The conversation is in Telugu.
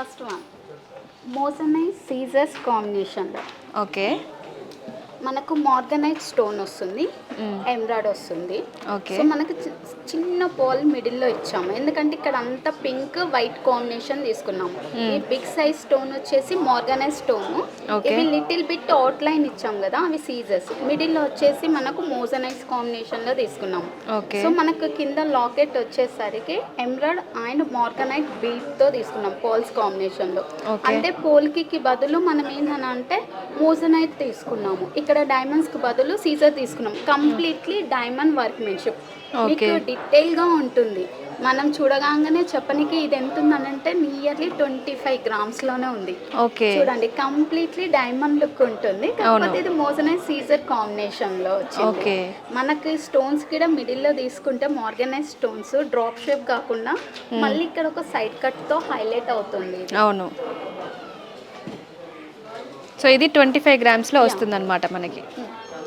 ఫస్ట్ వన్ మోజనైజ్ సీజర్స్ కాంబినేషన్లో ఓకే. మనకు మార్గనైట్ స్టోన్ వస్తుంది, ఎమరాల్డ్ వస్తుంది. ఓకే. సో మనకు చిన్న బాల్ మిడిల్లో ఇచ్చాము, ఎందుకంటే ఇక్కడ అంతా పింక్ వైట్ కాంబినేషన్ తీసుకున్నాము. ఈ బిగ్ సైజ్ స్టోన్ వచ్చేసి మార్గనైట్ స్టోన్. ఇవి లిటిల్ బిట్ అవుట్ లైన్ ఇచ్చాము కదా, అవి సీజర్స్. మిడిల్లో వచ్చేసి మనకు మోజనైట్ కాంబినేషన్లో తీసుకున్నాము. సో మనకు కింద లాకెట్ వచ్చేసరికి ఎమరాల్డ్ అండ్ మార్గనైట్ బీట్తో తీసుకున్నాం పోల్స్ కాంబినేషన్లో. అంటే పోల్కి బదులు మనం ఏంటంటే మోజనైట్ తీసుకున్నాము. ఇక్కడ డైమండ్స్కి బదులు సీజర్ తీసుకున్నాం. కంప్లీట్లీ డైమండ్ వర్క్మెన్షిప్, మీకు డీటెయిల్గా ఉంటుంది. మనం చూడగానే చెప్పనికి ఇది ఎంత ఉందనంటే నియర్లీ 25 గ్రామ్స్లోనే ఉంది. చూడండి, కంప్లీట్లీ డైమండ్ లుక్ ఉంటుంది. కాకపోతే ఇది మోజనైజ్ సీజర్ కాంబినేషన్లో వచ్చింది. మనకి స్టోన్స్ కూడా మిడిల్లో తీసుకుంటే మార్గనైజ్ స్టోన్స్ డ్రాప్ షేప్ కాకుండా మళ్ళీ ఇక్కడ ఒక సైడ్ కట్తో హైలైట్ అవుతుంది. అవును. సో ఇది 25 గ్రామ్స్లో వస్తుంది అనమాట మనకి.